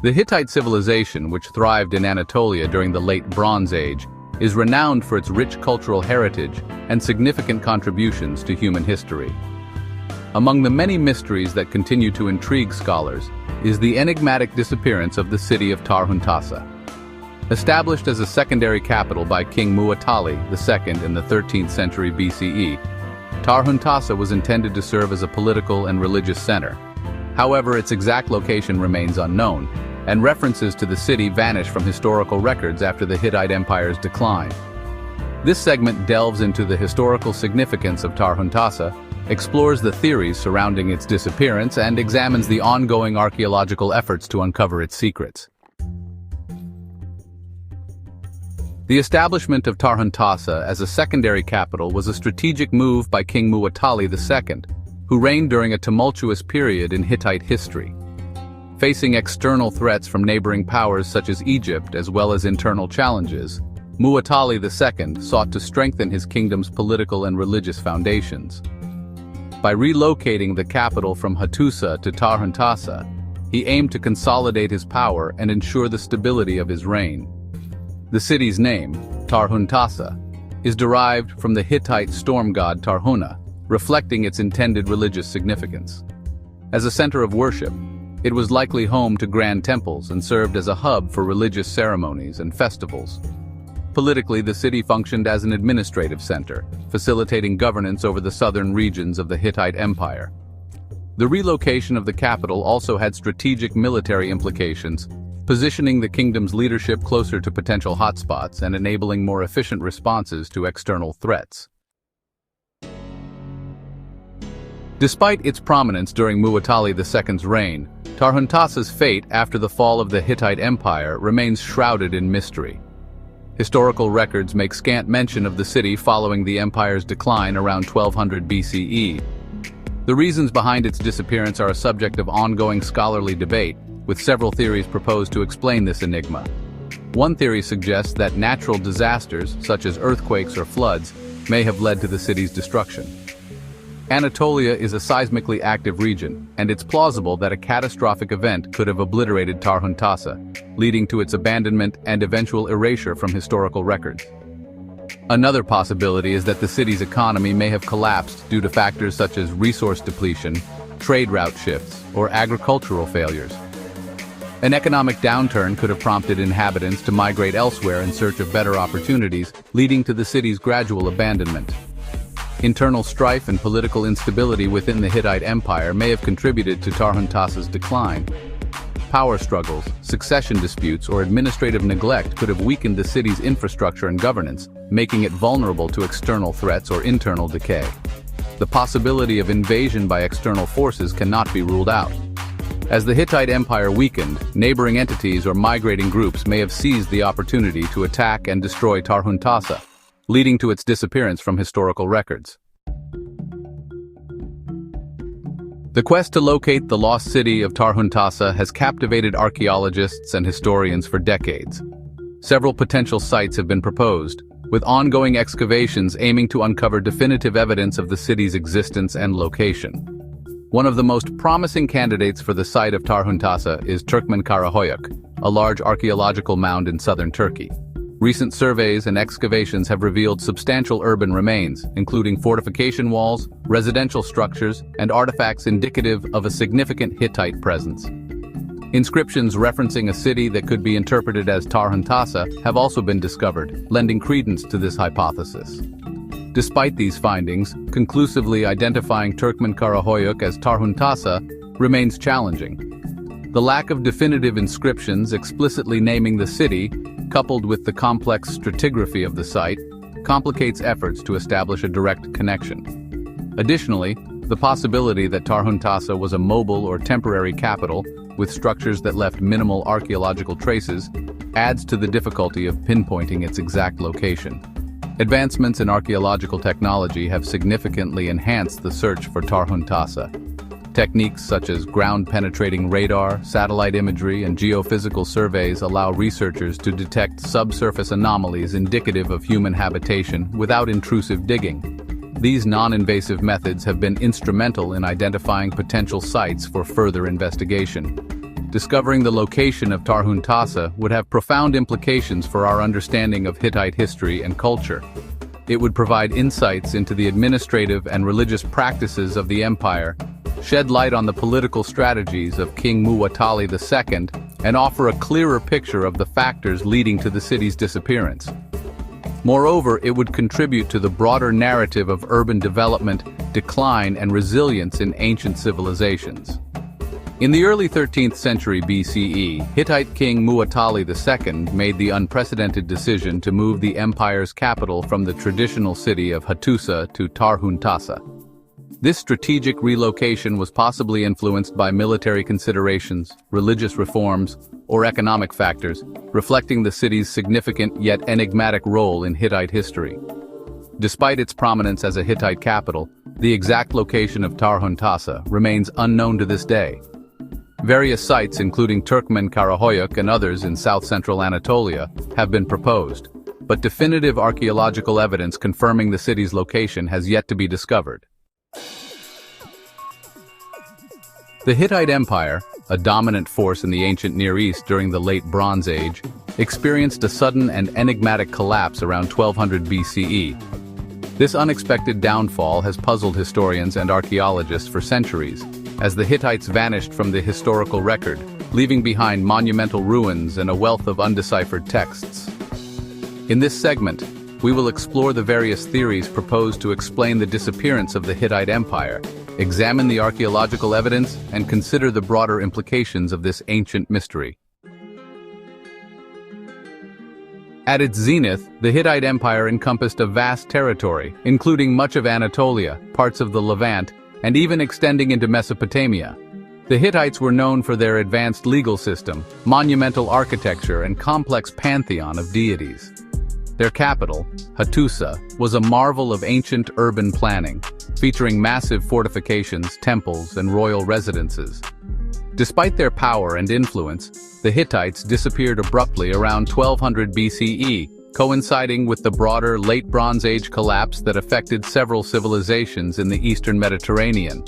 The Hittite civilization, which thrived in Anatolia during the Late Bronze Age, is renowned for its rich cultural heritage and significant contributions to human history. Among the many mysteries that continue to intrigue scholars is the enigmatic disappearance of the city of Tarḥuntašša. Established as a secondary capital by King Muwatalli II in the 13th century BCE, Tarḥuntašša was intended to serve as a political and religious center. However, its exact location remains unknown, and references to the city vanish from historical records after the Hittite Empire's decline. This segment delves into the historical significance of Tarḥuntašša, explores the theories surrounding its disappearance, and examines the ongoing archaeological efforts to uncover its secrets. The establishment of Tarḥuntašša as a secondary capital was a strategic move by King Muwatalli II, who reigned during a tumultuous period in Hittite history. Facing external threats from neighboring powers such as Egypt as well as internal challenges, Muwatalli II sought to strengthen his kingdom's political and religious foundations. By relocating the capital from Hattusa to Tarḥuntašša, he aimed to consolidate his power and ensure the stability of his reign. The city's name, Tarḥuntašša, is derived from the Hittite storm god Tarhuna, reflecting its intended religious significance. As a center of worship, it was likely home to grand temples and served as a hub for religious ceremonies and festivals. Politically, the city functioned as an administrative center, facilitating governance over the southern regions of the Hittite Empire. The relocation of the capital also had strategic military implications, positioning the kingdom's leadership closer to potential hotspots and enabling more efficient responses to external threats. Despite its prominence during Muwatalli II's reign, Tarḥuntašša's fate after the fall of the Hittite Empire remains shrouded in mystery. Historical records make scant mention of the city following the empire's decline around 1200 BCE. The reasons behind its disappearance are a subject of ongoing scholarly debate, with several theories proposed to explain this enigma. One theory suggests that natural disasters, such as earthquakes or floods, may have led to the city's destruction. Anatolia is a seismically active region, and it's plausible that a catastrophic event could have obliterated Tarḥuntašša, leading to its abandonment and eventual erasure from historical records. Another possibility is that the city's economy may have collapsed due to factors such as resource depletion, trade route shifts, or agricultural failures. An economic downturn could have prompted inhabitants to migrate elsewhere in search of better opportunities, leading to the city's gradual abandonment. Internal strife and political instability within the Hittite Empire may have contributed to Tarḥuntašša's decline. Power struggles, succession disputes, or administrative neglect could have weakened the city's infrastructure and governance, making it vulnerable to external threats or internal decay. The possibility of invasion by external forces cannot be ruled out. As the Hittite Empire weakened, neighboring entities or migrating groups may have seized the opportunity to attack and destroy Tarḥuntašša, leading to its disappearance from historical records. The quest to locate the lost city of Tarḥuntašša has captivated archaeologists and historians for decades. Several potential sites have been proposed, with ongoing excavations aiming to uncover definitive evidence of the city's existence and location. One of the most promising candidates for the site of Tarḥuntašša is Turkmenkarahoyuk, a large archaeological mound in southern Turkey. Recent surveys and excavations have revealed substantial urban remains, including fortification walls, residential structures, and artifacts indicative of a significant Hittite presence. Inscriptions referencing a city that could be interpreted as Tarḥuntašša have also been discovered, lending credence to this hypothesis. Despite these findings, conclusively identifying Turkmenkarahoyuk as Tarḥuntašša remains challenging. The lack of definitive inscriptions explicitly naming the city, coupled with the complex stratigraphy of the site, complicates efforts to establish a direct connection. Additionally, the possibility that Tarḥuntašša was a mobile or temporary capital, with structures that left minimal archaeological traces, adds to the difficulty of pinpointing its exact location. Advancements in archaeological technology have significantly enhanced the search for Tarḥuntašša. Techniques such as ground-penetrating radar, satellite imagery, and geophysical surveys allow researchers to detect subsurface anomalies indicative of human habitation without intrusive digging. These non-invasive methods have been instrumental in identifying potential sites for further investigation. discovering the location of Tarḥuntašša would have profound implications for our understanding of Hittite history and culture. It would provide insights into the administrative and religious practices of the empire, shed light on the political strategies of King Muwatalli II, and offer a clearer picture of the factors leading to the city's disappearance. Moreover, it would contribute to the broader narrative of urban development, decline, and resilience in ancient civilizations. In the early 13th century BCE, Hittite King Muwatalli II made the unprecedented decision to move the empire's capital from the traditional city of Hattusa to Tarḥuntašša. This strategic relocation was possibly influenced by military considerations, religious reforms, or economic factors, reflecting the city's significant yet enigmatic role in Hittite history. Despite its prominence as a Hittite capital, the exact location of Tarḥuntašša remains unknown to this day. Various sites, including Turkmen Karahoyuk and others in south-central Anatolia, have been proposed, but definitive archaeological evidence confirming the city's location has yet to be discovered. The Hittite Empire, a dominant force in the ancient Near East during the Late Bronze Age, experienced a sudden and enigmatic collapse around 1200 BCE. This unexpected downfall has puzzled historians and archaeologists for centuries, as the Hittites vanished from the historical record, leaving behind monumental ruins and a wealth of undeciphered texts. In this segment, we will explore the various theories proposed to explain the disappearance of the Hittite Empire, examine the archaeological evidence, and consider the broader implications of this ancient mystery. At its zenith, the Hittite Empire encompassed a vast territory, including much of Anatolia, parts of the Levant, and even extending into Mesopotamia. The Hittites were known for their advanced legal system, monumental architecture, and complex pantheon of deities. Their capital, Hattusa, was a marvel of ancient urban planning, featuring massive fortifications, temples, and royal residences. Despite their power and influence, the Hittites disappeared abruptly around 1200 BCE, coinciding with the broader Late Bronze Age collapse that affected several civilizations in the Eastern Mediterranean.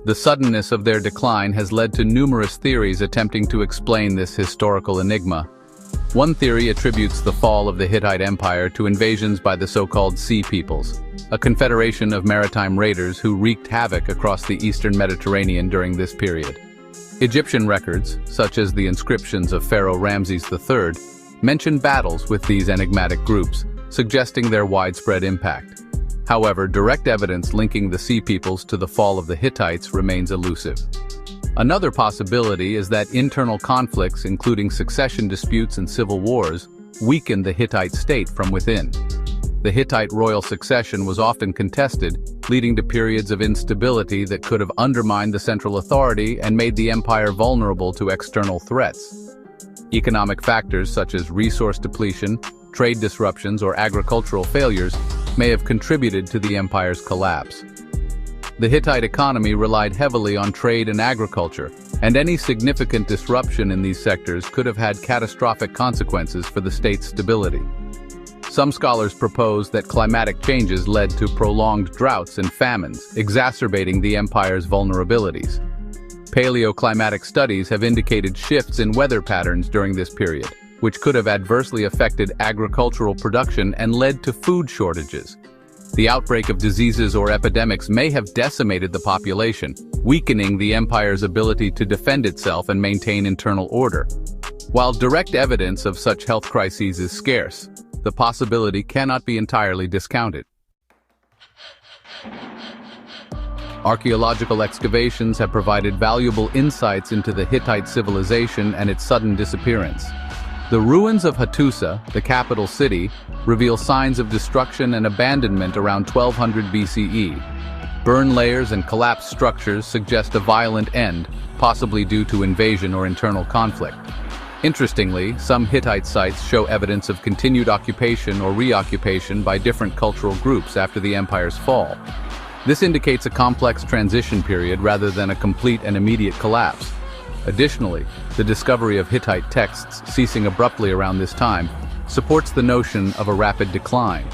The suddenness of their decline has led to numerous theories attempting to explain this historical enigma. One theory attributes the fall of the Hittite Empire to invasions by the so-called Sea Peoples, a confederation of maritime raiders who wreaked havoc across the Eastern Mediterranean during this period. Egyptian records, such as the inscriptions of Pharaoh Ramses III, mention battles with these enigmatic groups, suggesting their widespread impact. However, direct evidence linking the Sea Peoples to the fall of the Hittites remains elusive. Another possibility is that internal conflicts, including succession disputes and civil wars, weakened the Hittite state from within. The Hittite royal succession was often contested, leading to periods of instability that could have undermined the central authority and made the empire vulnerable to external threats. Economic factors such as resource depletion, trade disruptions, or agricultural failures may have contributed to the empire's collapse. The Hittite economy relied heavily on trade and agriculture, and any significant disruption in these sectors could have had catastrophic consequences for the state's stability. Some scholars propose that climatic changes led to prolonged droughts and famines, exacerbating the empire's vulnerabilities. Paleoclimatic studies have indicated shifts in weather patterns during this period, which could have adversely affected agricultural production and led to food shortages. The outbreak of diseases or epidemics may have decimated the population, weakening the empire's ability to defend itself and maintain internal order. While direct evidence of such health crises is scarce, the possibility cannot be entirely discounted. Archaeological excavations have provided valuable insights into the Hittite civilization and its sudden disappearance. The ruins of Hattusa, the capital city, reveal signs of destruction and abandonment around 1200 BCE. Burn layers and collapsed structures suggest a violent end, possibly due to invasion or internal conflict. Interestingly, some Hittite sites show evidence of continued occupation or reoccupation by different cultural groups after the empire's fall. This indicates a complex transition period rather than a complete and immediate collapse. Additionally, the discovery of Hittite texts ceasing abruptly around this time supports the notion of a rapid decline.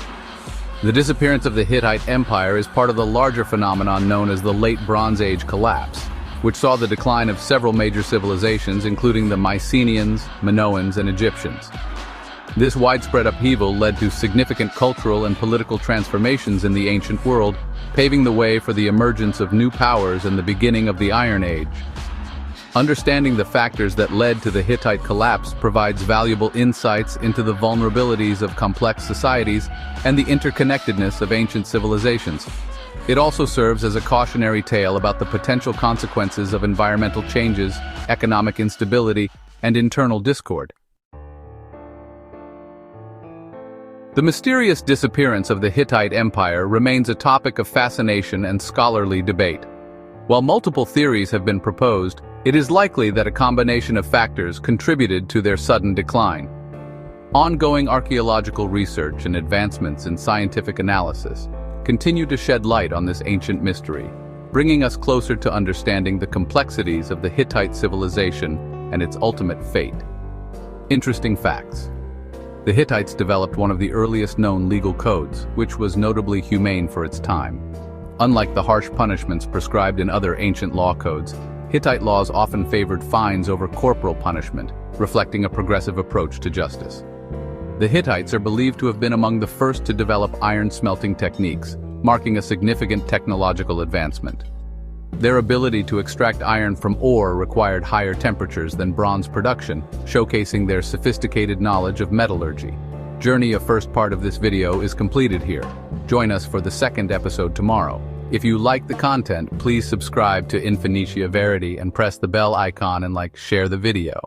The disappearance of the Hittite Empire is part of the larger phenomenon known as the Late Bronze Age collapse, which saw the decline of several major civilizations, including the Mycenaeans, Minoans, and Egyptians. This widespread upheaval led to significant cultural and political transformations in the ancient world, paving the way for the emergence of new powers and the beginning of the Iron Age. Understanding the factors that led to the Hittite collapse provides valuable insights into the vulnerabilities of complex societies and the interconnectedness of ancient civilizations. It also serves as a cautionary tale about the potential consequences of environmental changes, economic instability, and internal discord. The mysterious disappearance of the Hittite Empire remains a topic of fascination and scholarly debate. While multiple theories have been proposed, it is likely that a combination of factors contributed to their sudden decline. Ongoing archaeological research and advancements in scientific analysis continue to shed light on this ancient mystery, bringing us closer to understanding the complexities of the Hittite civilization and its ultimate fate. Interesting facts. The Hittites developed one of the earliest known legal codes, which was notably humane for its time. Unlike the harsh punishments prescribed in other ancient law codes, Hittite laws often favored fines over corporal punishment, reflecting a progressive approach to justice. The Hittites are believed to have been among the first to develop iron smelting techniques, marking a significant technological advancement. Their ability to extract iron from ore required higher temperatures than bronze production, showcasing their sophisticated knowledge of metallurgy. Journey of first part of this video is completed here. Join us for the second episode tomorrow. If you like the content, please subscribe to Infinitia Verity and press the bell icon and share the video.